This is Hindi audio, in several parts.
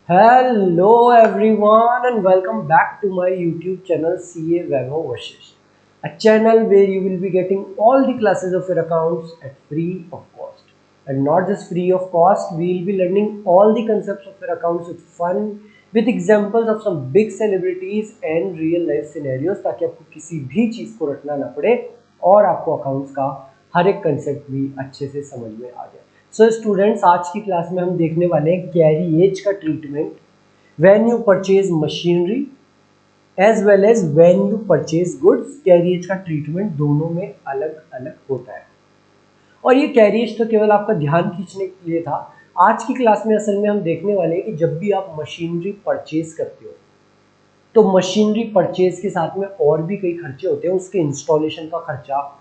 Hello everyone and welcome back to my YouTube channel CA Vaibhav Vashish, a channel where you will be getting all the classes of your accounts at free of cost. And not just free of cost, we will be learning all the concepts of your accounts with fun, with examples of some big celebrities and real life scenarios ताकि आपको किसी भी चीज़ को रटना ना पड़े और आपको अकाउंट्स का हर एक कंसेप्ट भी अच्छे से समझ में आ जाए। सो स्टूडेंट्स, आज की क्लास में हम देखने वाले हैं कैरिएज का treatment when you purchase machinery as well as when you purchase goods. Carriage का ट्रीटमेंट दोनों में अलग अलग होता है और ये कैरिएज तो केवल आपका ध्यान खींचने के लिए था। आज की क्लास में असल में हम देखने वाले हैं कि जब भी आप मशीनरी परचेज करते हो तो मशीनरी परचेज के साथ में और भी कई खर्चे होते हैं। उसके इंस्टॉलेशन का खर्चा,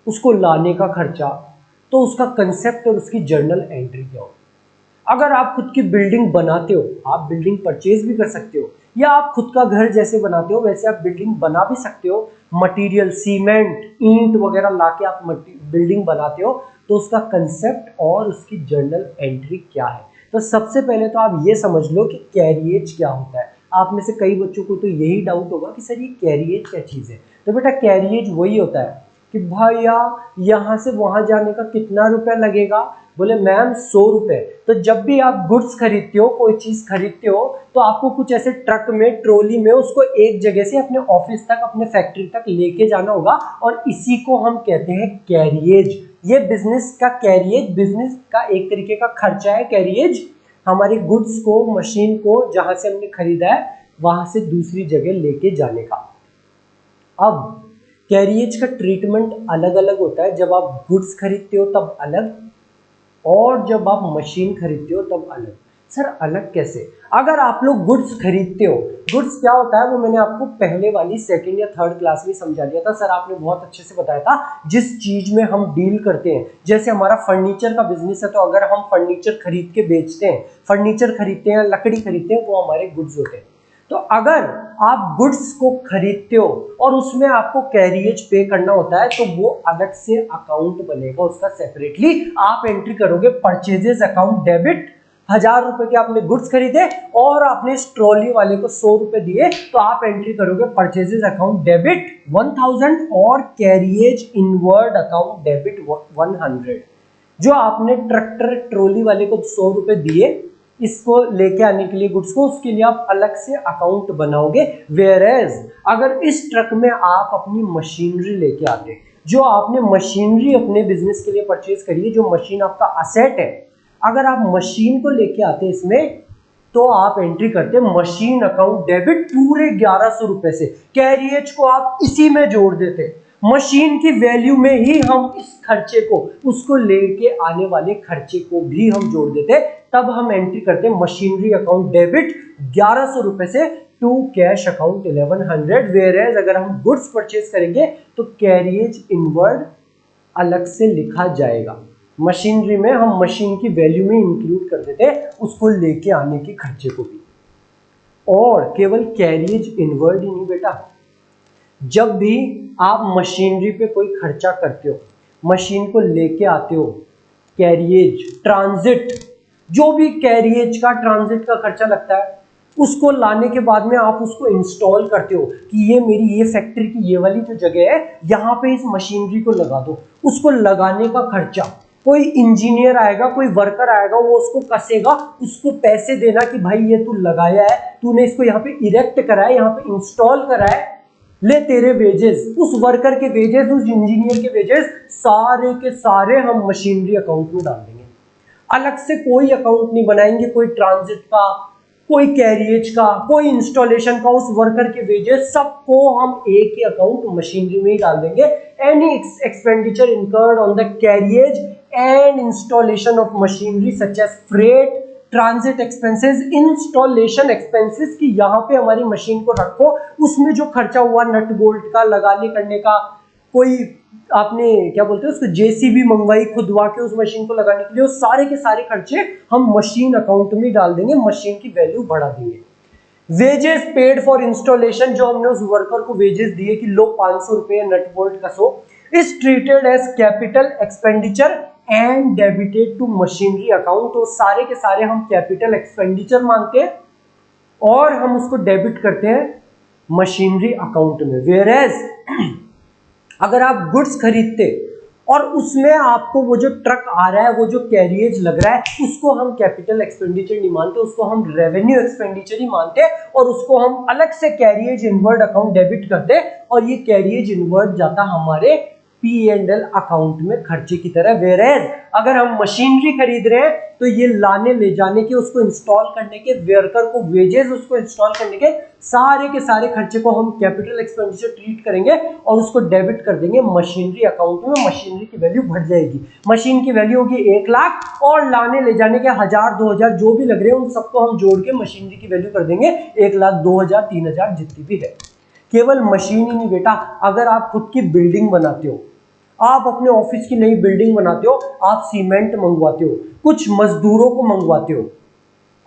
उसको लाने का खर्चा, तो उसका कंसेप्ट और उसकी जर्नल एंट्री क्या हो। अगर आप खुद की बिल्डिंग बनाते हो, आप बिल्डिंग परचेज भी कर सकते हो, या आप खुद का घर जैसे बनाते हो वैसे आप बिल्डिंग बना भी सकते हो। मटेरियल सीमेंट ईंट वगैरह लाके आप बिल्डिंग बनाते हो, तो उसका कंसेप्ट और उसकी जर्नल एंट्री क्या है। तो सबसे पहले तो आप ये समझ लो कि कैरिएज क्या होता है। आप में से कई बच्चों को तो यही डाउट होगा कि सर ये कैरिएज क्या चीज़ है। तो बेटा कैरिएज वही होता है कि भैया यहाँ से वहाँ जाने का कितना रुपया लगेगा। बोले मैम 100 रुपये। तो जब भी आप गुड्स खरीदते हो, कोई चीज़ खरीदते हो, तो आपको कुछ ऐसे ट्रक में, ट्रॉली में उसको एक जगह से अपने ऑफिस तक, अपने फैक्ट्री तक लेके जाना होगा और इसी को हम कहते हैं कैरिएज। ये बिजनेस का कैरिएज, बिजनेस का एक तरीके का खर्चा है कैरिएज। हमारे गुड्स को, मशीन को जहां से हमने खरीदा है वहां से दूसरी जगह लेके जाने का। अब कैरिएज का ट्रीटमेंट अलग अलग होता है। जब आप गुड्स खरीदते हो तब अलग, और जब आप मशीन खरीदते हो तब अलग। सर अलग कैसे? अगर आप लोग गुड्स खरीदते हो, गुड्स क्या होता है वो मैंने आपको पहले वाली सेकंड या थर्ड क्लास में समझा दिया था। सर आपने बहुत अच्छे से बताया था। जिस चीज में हम डील करते हैं, जैसे हमारा फर्नीचर का बिजनेस है, तो अगर हम फर्नीचर खरीद के बेचते हैं, फर्नीचर खरीदते हैं, लकड़ी खरीदते हैं, वो हमारे गुड्स होते हैं। तो अगर आप गुड्स को खरीदते हो और उसमें आपको कैरिएज पे करना होता है, तो वो अलग से अकाउंट बनेगा, उसका सेपरेटली आप एंट्री करोगे। परचेजेस अकाउंट डेबिट, 1000 रुपए के आपने गुड्स खरीदे और आपने इस ट्रॉली वाले को 100 रुपए दिए, तो आप एंट्री करोगे परचेजेस अकाउंट डेबिट 1000 और कैरिएज इनवर्ड अकाउंट डेबिट 100। जो आपने ट्रैक्टर ट्रॉली वाले को 100 रुपए दिए इसको लेके आने के लिए गुड्स को, उसके लिए आप अलग से अकाउंट बनाओगे। वेयरएज अगर इस ट्रक में आप अपनी मशीनरी लेके आते, जो आपने मशीनरी अपने बिजनेस के लिए परचेज करी है, जो मशीन आपका असेट है, अगर आप मशीन को लेके आते इसमें, तो आप एंट्री करते मशीन अकाउंट डेबिट पूरे 1100 रुपए से। कैरिएज को आप इसी में जोड़ देते, मशीन की वैल्यू में ही हम इस खर्चे को, उसको लेके आने वाले खर्चे को भी हम जोड़ देते। तब हम एंट्री करते मशीनरी अकाउंट डेबिट 1100 रुपए से टू कैश अकाउंट 1100। वेयरएज अगर हम गुड्स परचेज करेंगे तो कैरिएज इनवर्ड अलग से लिखा जाएगा। मशीनरी में हम मशीन की वैल्यू में इंक्लूड कर देते उसको लेके आने के खर्चे को भी। और केवल कैरिएज इनवर्ड ही नहीं बेटा, जब भी आप मशीनरी पे कोई खर्चा करते हो, मशीन को लेके आते हो, कैरिएज, ट्रांजिट, जो भी कैरिएज का, ट्रांजिट का खर्चा लगता है, उसको लाने के बाद में आप उसको इंस्टॉल करते हो कि ये मेरी ये फैक्ट्री की ये वाली जो जगह है, यहाँ पे इस मशीनरी को लगा दो। उसको लगाने का खर्चा, कोई इंजीनियर आएगा, कोई वर्कर आएगा, वो उसको कसेगा, उसको पैसे देना कि भाई ये तू लगाया है, तूने इसको यहाँ पे इरेक्ट करा है, यहाँ पे इंस्टॉल करा है, ले तेरे वेजेस, उस वर्कर के वेजेस, उस इंजीनियर के वेजेस, सारे के सारे हम मशीनरी अकाउंट में डाल देंगे। अलग से कोई अकाउंट नहीं बनाएंगे, कोई ट्रांजिट का, कोई कैरिएज का, कोई इंस्टॉलेशन का, उस वर्कर के वेजेस सबको हम एक ही अकाउंट मशीनरी में ही डाल देंगे। Any expenditure incurred on the carriage and installation of machinery such as freight, transit expenses, installation expenses, कि यहाँ पे हमारी मशीन को रखो, उसमें जो खर्चा हुआ नट बोल्ट का, लगाने करने का, कोई आपने क्या बोलते हैं उसको जेसीबी मंगवाई खुदवा के उस मशीन को लगाने के लिए, वो सारे के सारे खर्चे हम मशीन अकाउंट में डाल देंगे, मशीन की वैल्यू बढ़ा देंगे। वेजेस पेड फॉर इंस्टॉलेशन, जो हमने उस वर्कर को वेजेस दिए कि लो 500 रुपए नट बोल्ट कसो, is treated as capital expenditure and debited to machinery account. तो सारे के सारे हम कैपिटल एक्सपेंडिचर मानते हैं और हम उसको डेबिट करते हैं मशीनरी अकाउंट में। वेयरएज अगर आप गुड्स खरीदते और उसमें आपको वो जो ट्रक आ रहा है, वो जो कैरियज लग रहा है, उसको हम कैपिटल एक्सपेंडिचर नहीं मानते, उसको हम रेवेन्यू एक्सपेंडिचर ही मानते और उसको हम अलग से कैरियज इनवर्ड अकाउंट डेबिट करते और ये कैरियज इनवर्ड जाता हमारे P&L अकाउंट में खर्चे की तरह। वेयरएज अगर हम मशीनरी खरीद रहे हैं तो ये लाने ले जाने के, उसको इंस्टॉल करने के, वर्कर को वेजेस उसको इंस्टॉल करने के सारे खर्चे को हम कैपिटल एक्सपेंडिचर ट्रीट करेंगे और उसको डेबिट कर देंगे मशीनरी अकाउंट में। मशीनरी की वैल्यू बढ़ जाएगी, मशीन की वैल्यू होगी 1 लाख और लाने ले जाने के 1000 2000 जो भी लग रहे हैं उन सबको हम जोड़ के मशीनरी की वैल्यू कर देंगे 1 लाख 2000 3000 जितनी भी है। केवल मशीन ही नहीं बेटा, अगर आप खुद की बिल्डिंग बनाते हो, आप अपने ऑफिस की नई बिल्डिंग बनाते हो, आप सीमेंट मंगवाते हो, कुछ मजदूरों को मंगवाते हो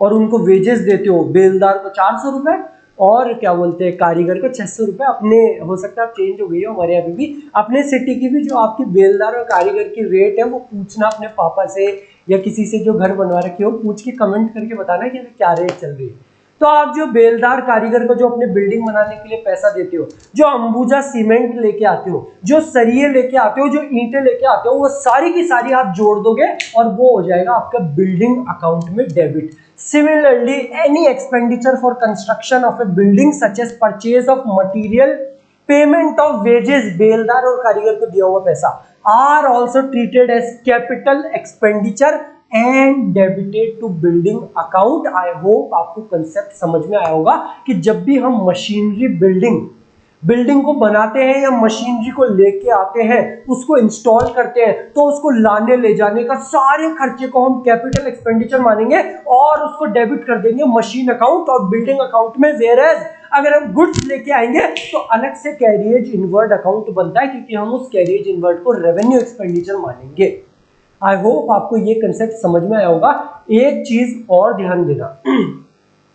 और उनको वेजेस देते हो, बेलदार को 400 रुपए और क्या बोलते हैं कारीगर को 600 रुपए। अपने हो सकता है चेंज हो गई हो, हमारे यहाँ भी अपने सिटी की भी जो आपकी बेलदार और कारीगर की रेट है वो पूछना अपने पापा से या किसी से जो घर बनवा रखे हो, पूछ के कमेंट करके बताना कि क्या रेट चल रही है। तो आप जो बेलदार कारीगर को जो अपने बिल्डिंग बनाने के लिए पैसा देते हो, जो अंबुजा सीमेंट लेके आते हो, जो सरिये लेके आते हो, जो ईंटें लेके आते हो, वो सारी की सारी आप जोड़ दोगे और वो हो जाएगा आपका बिल्डिंग अकाउंट में debit. Similarly any expenditure for construction of a building such as purchase of material, payment of wages, बेलदार और कारीगर को दिया हुआ पैसा are also treated as capital expenditure and debited to building account. I hope आपको कंसेप्ट समझ में आया होगा कि जब भी हम मशीनरी बिल्डिंग को बनाते हैं या मशीनरी को लेके आते हैं, उसको इंस्टॉल करते हैं, तो उसको लाने ले जाने का सारे खर्चे को हम कैपिटल एक्सपेंडिचर मानेंगे और उसको डेबिट कर देंगे मशीन अकाउंट और बिल्डिंग अकाउंट में। वेयरएज अगर हम गुड्स लेके आएंगे तो अलग से कैरियज इनवर्ड अकाउंट बनता है क्योंकि हम उस कैरियज इनवर्ड को रेवेन्यू एक्सपेंडिचर मानेंगे। आई होप आपको ये कंसेप्ट समझ में आया होगा। एक चीज और ध्यान देना,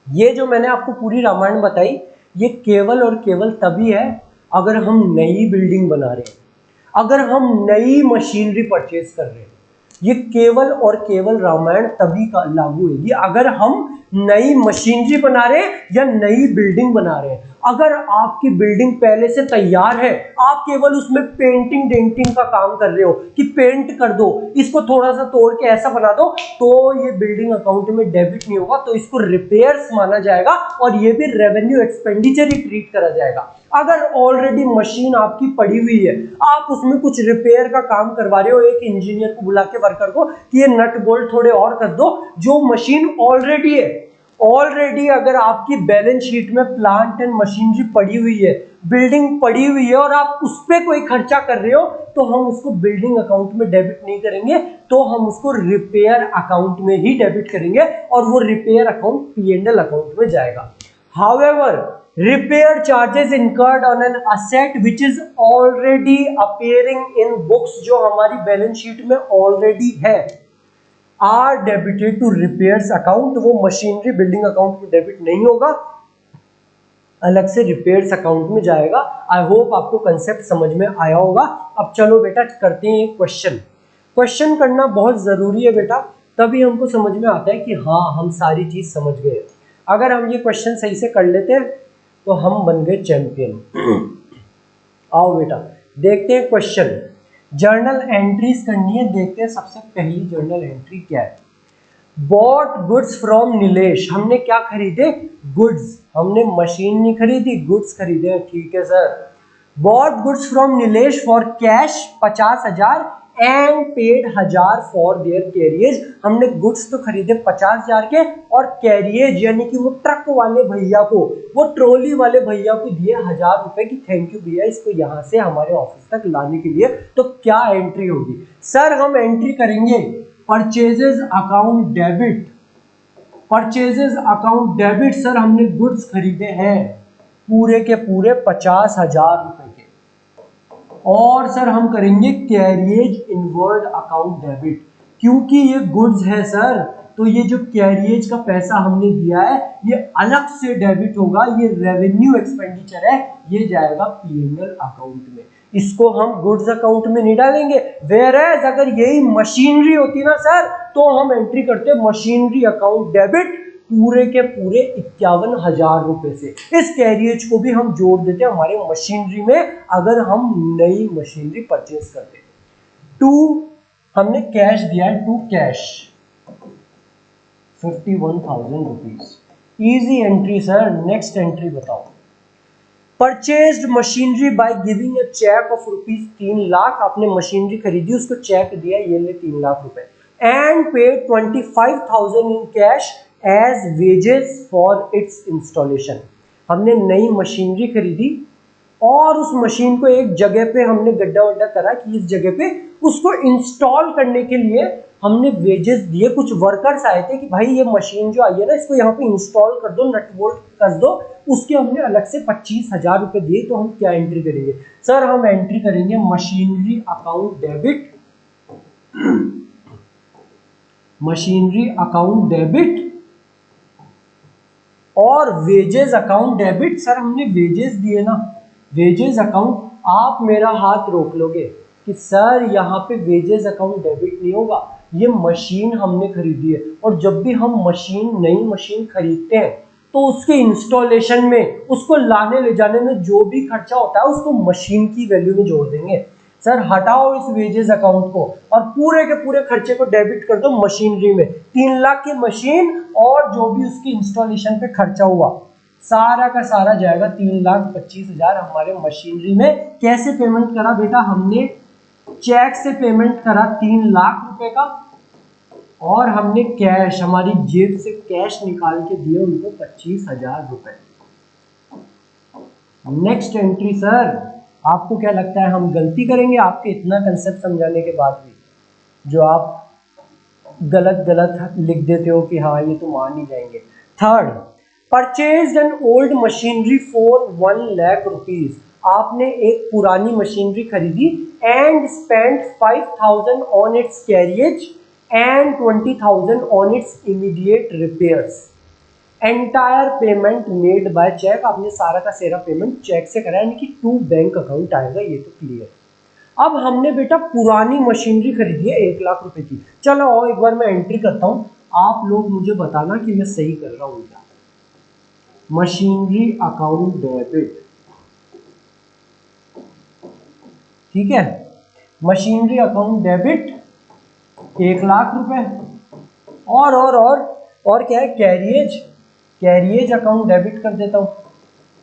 ये जो मैंने आपको पूरी रामायण बताई ये केवल और केवल तभी है अगर हम नई बिल्डिंग बना रहे हैं, अगर हम नई मशीनरी परचेज कर रहे हैं। ये केवल और केवल रामायण तभी का लागू होगी अगर हम नई मशीनरी बना रहे हैं या नई बिल्डिंग बना रहे हैं। अगर आपकी बिल्डिंग पहले से तैयार है, आप केवल उसमें पेंटिंग डेंटिंग का काम कर रहे हो कि पेंट कर दो, इसको थोड़ा सा तोड़ के ऐसा बना दो, तो ये बिल्डिंग अकाउंट में डेबिट नहीं होगा, तो इसको रिपेयर्स माना जाएगा और ये भी रेवेन्यू एक्सपेंडिचर ही ट्रीट करा जाएगा। अगर ऑलरेडी मशीन आपकी पड़ी हुई है, आप उसमें कुछ रिपेयर का काम करवा रहे हो, एक इंजीनियर को बुला के वर्कर को कि ये नट बोल्ट थोड़े और कर दो, जो मशीन ऑलरेडी है, ऑलरेडी अगर आपकी बैलेंस शीट में प्लांट एंड मशीनरी पड़ी हुई है, बिल्डिंग पड़ी हुई है और आप उस पर कोई खर्चा कर रहे हो, तो हम उसको बिल्डिंग अकाउंट में डेबिट नहीं करेंगे, तो हम उसको रिपेयर अकाउंट में ही डेबिट करेंगे और वो रिपेयर अकाउंट P&L अकाउंट में जाएगा। However repair charges incurred on an asset which is already appearing in books, जो हमारी बैलेंस शीट में ऑलरेडी है, are debited to repairs account. वो मशीनरी बिल्डिंग अकाउंट में डेबिट नहीं होगा, अलग से रिपेयर्स अकाउंट में जाएगा। आई होप आपको कंसेप्ट समझ में आया होगा। अब चलो बेटा करते हैं एक क्वेश्चन करना बहुत जरूरी है बेटा, तभी हमको समझ में आता है कि हाँ हम सारी चीज समझ गए। अगर हम ये क्वेश्चन सही से कर लेते हैं तो हम बन गए चैंपियन। आओ बेटा देखते हैं क्वेश्चन, जर्नल एंट्रीज करनी है। देखते हैं सबसे पहली जर्नल एंट्री क्या है। बॉट गुड्स फ्रॉम नीलेश, हमने क्या खरीदे? गुड्स, हमने मशीन नहीं खरीदी, गुड्स खरीदे। ठीक है sir. Bought goods from Nilesh for cash 50,000 and paid 1000 for their carriage. हमने गुड्स तो खरीदे 50,000 के और कैरियज यानी कि वो ट्रक वाले भैया को, वो ट्रॉली वाले भैया को दिए 1000 रुपए की, थैंक यू भैया इसको यहाँ से हमारे ऑफिस तक लाने के लिए। तो क्या एंट्री होगी सर? हम एंट्री करेंगे purchases account debit. Purchases account debit sir, हमने गुड्स खरीदे हैं पूरे के पूरे 50,000 रुपए के, और सर हम करेंगे कैरियज इनवर्ड अकाउंट डेबिट, क्योंकि ये गुड्स है सर, तो ये जो कैरियज का पैसा हमने दिया है ये अलग से डेबिट होगा, ये रेवेन्यू एक्सपेंडिचर है, ये जाएगा P&L अकाउंट में। इसको हम गुड्स अकाउंट में नहीं डालेंगे। वेयर एज अगर यही मशीनरी होती ना सर, तो हम एंट्री करते मशीनरी अकाउंट डेबिट पूरे के पूरे 51,000 रुपए से। इस कैरियज को भी हम जोड़ देते हैं हमारे मशीनरी में अगर हम नई मशीनरी परचेज करते हैं। टू हमने कैश दिया है, to cash 51,000 rupees. Easy entry sir. Next entry बताओ। Purchased machinery by giving a cheque of rupees 3 lakh. आपने मशीनरी खरीदी, उसको चेक दिया, ये ले 3 लाख रुपए। And paid 25,000 in cash as wages for its installation. हमने नई मशीनरी खरीदी और उस मशीन को एक जगह पे हमने गड्ढा वड्ढा करा कि इस जगह पे उसको इंस्टॉल करने के लिए हमने वेजेस दिए। कुछ वर्कर्स आए थे कि भाई ये मशीन जो आई है ना, इसको यहाँ पे इंस्टॉल कर दो, नट बोल्ट कस दो। उसके हमने अलग से 25,000 रुपए दिए। तो हम क्या एंट्री करेंगे सर? हम एंट्री करेंगे machinery account debit, machinery account debit और वेजेस अकाउंट डेबिट। सर हमने वेजेस दिए ना, वेजेस अकाउंट। आप मेरा हाथ रोक लोगे कि सर यहाँ पे वेजेस अकाउंट डेबिट नहीं होगा, ये मशीन हमने खरीदी है। और जब भी हम नई मशीन खरीदते हैं तो उसके इंस्टॉलेशन में, उसको लाने ले जाने में जो भी खर्चा होता है उसको मशीन की वैल्यू में जोड़ देंगे। सर हटाओ इस वेजेस अकाउंट को और पूरे के पूरे खर्चे को डेबिट कर दो मशीनरी में। 3 लाख की मशीन और जो भी उसकी इंस्टॉलेशन पे खर्चा हुआ सारा का सारा जाएगा 3,25,000 हमारे मशीनरी में। कैसे पेमेंट करा बेटा? हमने चेक से पेमेंट करा 3 लाख रुपए का और हमने कैश, हमारी जेब से कैश निकाल के दिए उनको 25,000 रुपए। Next entry sir. आपको क्या लगता है हम गलती करेंगे आपके इतना कंसेप्ट समझाने के बाद भी, जो आप गलत गलत लिख देते हो कि हाँ ये तो मान ही जाएंगे। Third, purchased an old machinery for 1 lakh rupees. आपने एक पुरानी मशीनरी खरीदी and spend 5,000 on its carriage and 20,000 on its immediate repairs. Entire payment made by cheque. आपने सारा का सारा पेमेंट चेक से करा, यानी कि टू बैंक अकाउंट आएगा, ये तो क्लियर। अब हमने बेटा पुरानी मशीनरी खरीदी है 1 लाख रुपए की। चलो और एक बार मैं एंट्री करता हूं, आप लोग मुझे बताना कि मैं सही कर रहा हूं क्या। मशीनरी अकाउंट डेबिट, ठीक है, मशीनरी अकाउंट डेबिट 1 लाख रुपए और क्या है, कैरियज अकाउंट डेबिट कर देता हूं।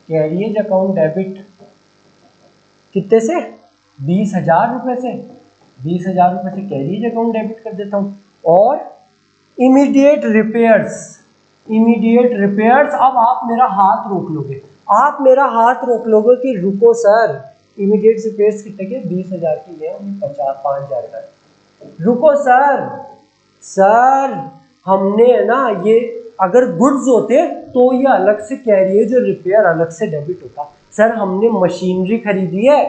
कैरियज अकाउंट डेबिट कितने से? 20,000 रुपए से। 20,000 रुपए से कैरियज अकाउंट डेबिट कर देता हूं। और इमीडिएट रिपेयर्स। अब आप मेरा हाथ रोक लोगे, कि रुको सर, इमीडिएट रिपेयर्स कितने के? 20,000 की है, 5,000 का। रुको सर हमने है ना, ये अगर गुड्स होते तो ये अलग से कैरियज और रिपेयर अलग से डेबिट होता। सर हमने मशीनरी खरीदी है,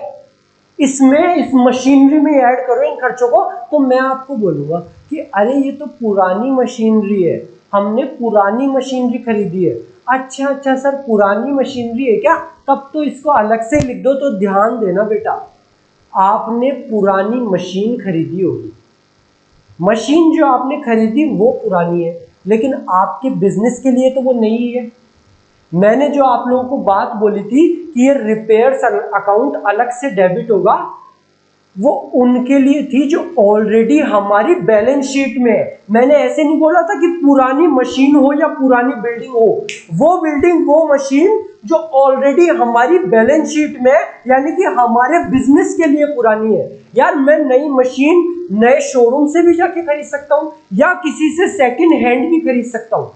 इसमें इस मशीनरी में ऐड करो इन खर्चों को। तो मैं आपको बोलूंगा कि अरे ये तो पुरानी मशीनरी है, हमने पुरानी मशीनरी खरीदी है। अच्छा सर पुरानी मशीनरी है क्या? तब तो इसको अलग से लिख दो। तो ध्यान देना बेटा, आपने पुरानी मशीन खरीदी होगी, मशीन जो आपने खरीदी वो पुरानी है, लेकिन आपके बिजनेस के लिए तो वो नई है। मैंने जो आप लोगों को बात बोली थी कि ये रिपेयर्स अकाउंट अलग से डेबिट होगा, वो उनके लिए थी जो ऑलरेडी हमारी बैलेंस शीट में है। मैंने ऐसे नहीं बोला था कि पुरानी मशीन हो या पुरानी बिल्डिंग हो, वो बिल्डिंग वो मशीन जो ऑलरेडी हमारी बैलेंस शीट में, यानी कि हमारे बिजनेस के लिए पुरानी है। यार मैं नई मशीन नए शोरूम से भी जाके खरीद सकता हूँ या किसी से सेकंड हैंड भी खरीद सकता हूँ।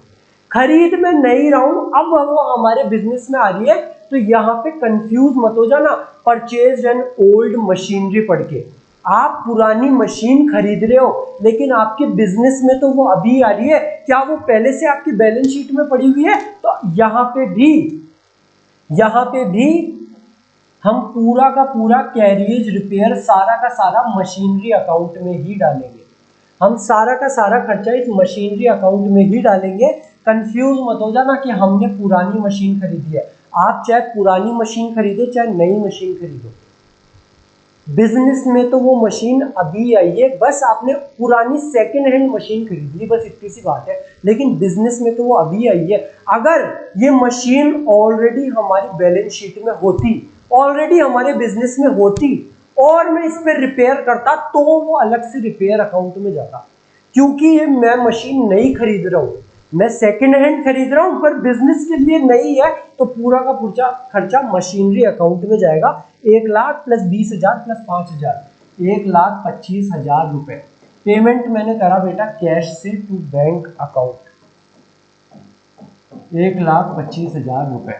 खरीद में नहीं रहा हूं, अब वो हमारे बिजनेस में आ रही है। तो यहाँ पे कंफ्यूज मत हो जाना परचेज एन ओल्ड मशीनरी पढ़ के। आप पुरानी मशीन खरीद रहे हो लेकिन आपके बिजनेस में तो वो अभी आ रही है, क्या वो पहले से आपकी बैलेंस शीट में पड़ी हुई है? तो यहाँ पे भी हम पूरा का पूरा कैरियज रिपेयर सारा का सारा मशीनरी अकाउंट में ही डालेंगे। हम सारा का सारा खर्चा इस मशीनरी अकाउंट में ही डालेंगे। कंफ्यूज मत हो जाना कि हमने पुरानी मशीन खरीदी है। आप चाहे पुरानी मशीन खरीदो चाहे नई मशीन खरीदो, बिजनेस में तो वो मशीन अभी आई है, बस आपने पुरानी सेकेंड हैंड मशीन खरीद ली, बस इतनी सी बात है। लेकिन बिजनेस में तो वो अभी आई है। अगर ये मशीन ऑलरेडी हमारी बैलेंस शीट में होती, ऑलरेडी हमारे बिजनेस में होती और मैं इस पर रिपेयर करता, तो वो अलग से रिपेयर अकाउंट में जाता। क्योंकि ये मैं मशीन नहीं खरीद रहा हूँ, मैं सेकेंड हैंड खरीद रहा हूं, पर बिजनेस के लिए नहीं है, तो पूरा का पूरा खर्चा मशीनरी अकाउंट में जाएगा। 1,00,000 प्लस 20,000 प्लस 5,000, 1,25,000 रुपए पेमेंट मैंने करा बेटा कैश से टू बैंक अकाउंट, 1,25,000 रुपए।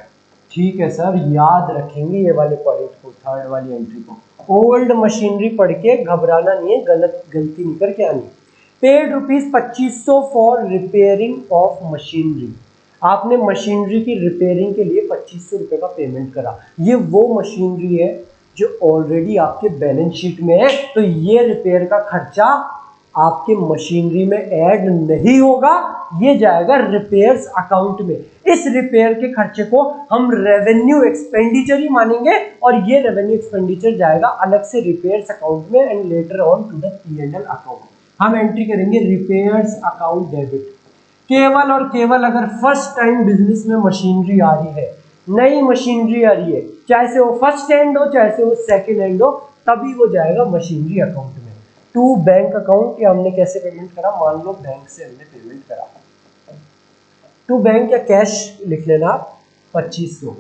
ठीक है सर, याद रखेंगे ये वाले पॉइंट को, थर्ड वाली एंट्री को। ओल्ड मशीनरी पढ़ के घबराना नहीं है, गलती नहीं करके आनी। Paid ₹2500 for repairing of machinery. आपने मशीनरी की रिपेयरिंग के लिए 2500 रुपए का पेमेंट करा। ये वो मशीनरी है जो ऑलरेडी आपके बैलेंस शीट में है, तो ये रिपेयर का खर्चा आपके मशीनरी में ऐड नहीं होगा, ये जाएगा रिपेयर्स अकाउंट में। इस रिपेयर के खर्चे को हम रेवेन्यू एक्सपेंडिचर ही मानेंगे, और ये रेवेन्यू एक्सपेंडिचर जाएगा अलग से रिपेयर्स अकाउंट में and later on to the P&L account. हम एंट्री करेंगे रिपेयर्स अकाउंट डेबिट। केवल और केवल अगर फर्स्ट टाइम बिजनेस में मशीनरी आ रही है, नई मशीनरी आ रही है, चाहे से वो फर्स्ट हैंड हो चाहे से वो सेकेंड हैंड हो, तभी वो जाएगा मशीनरी अकाउंट में। टू बैंक अकाउंट, या हमने कैसे पेमेंट करा, मान लो बैंक से हमने पेमेंट करा, टू बैंक या कैश लिख लेना आप, 2500।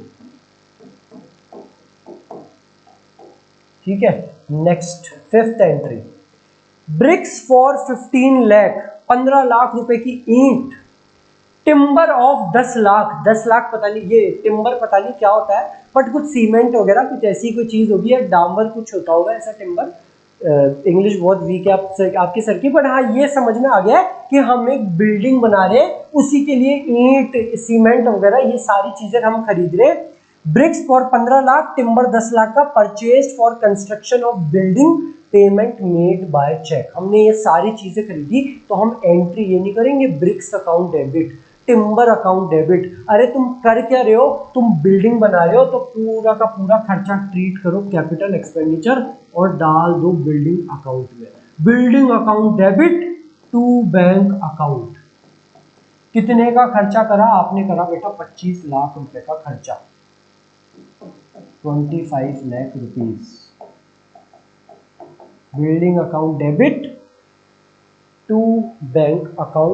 ठीक है, next fifth entry, bricks for 15 lakh, 15 lakh रुपए की ईंट। टिम्बर ऑफ 10 लाख, 10 लाख पता नहीं, ये टिम्बर पता नहीं क्या होता है, बट कुछ सीमेंट वगैरह कुछ ऐसी कोई चीज होगी, या डामर कुछ होता होगा ऐसा टिम्बर। इंग्लिश बहुत वीक है आपके सर की, बट हाँ ये समझ में आ गया है कि हम एक बिल्डिंग बना रहे हैं, उसी के लिए ईंट सीमेंट वगैरह ये सारी चीजें हम खरीद रहे हैं। Bricks for 15 lakh, timber 10 lakh का, purchase for construction of building, payment made by cheque. हमने ये सारी चीजें खरीदी, तो हम एंट्री ये नहीं करेंगे bricks account debit, timber account debit. अरे तुम कर क्या रहे हो, तुम बिल्डिंग बना रहे हो, तो पूरा का पूरा खर्चा ट्रीट करो कैपिटल एक्सपेंडिचर और डाल दो बिल्डिंग अकाउंट में। Building account debit to bank account. कितने का खर्चा करा आपने, करा बेटा 25 लाख रुपए का खर्चा, 25 lakh rupees. Building account debit to bank account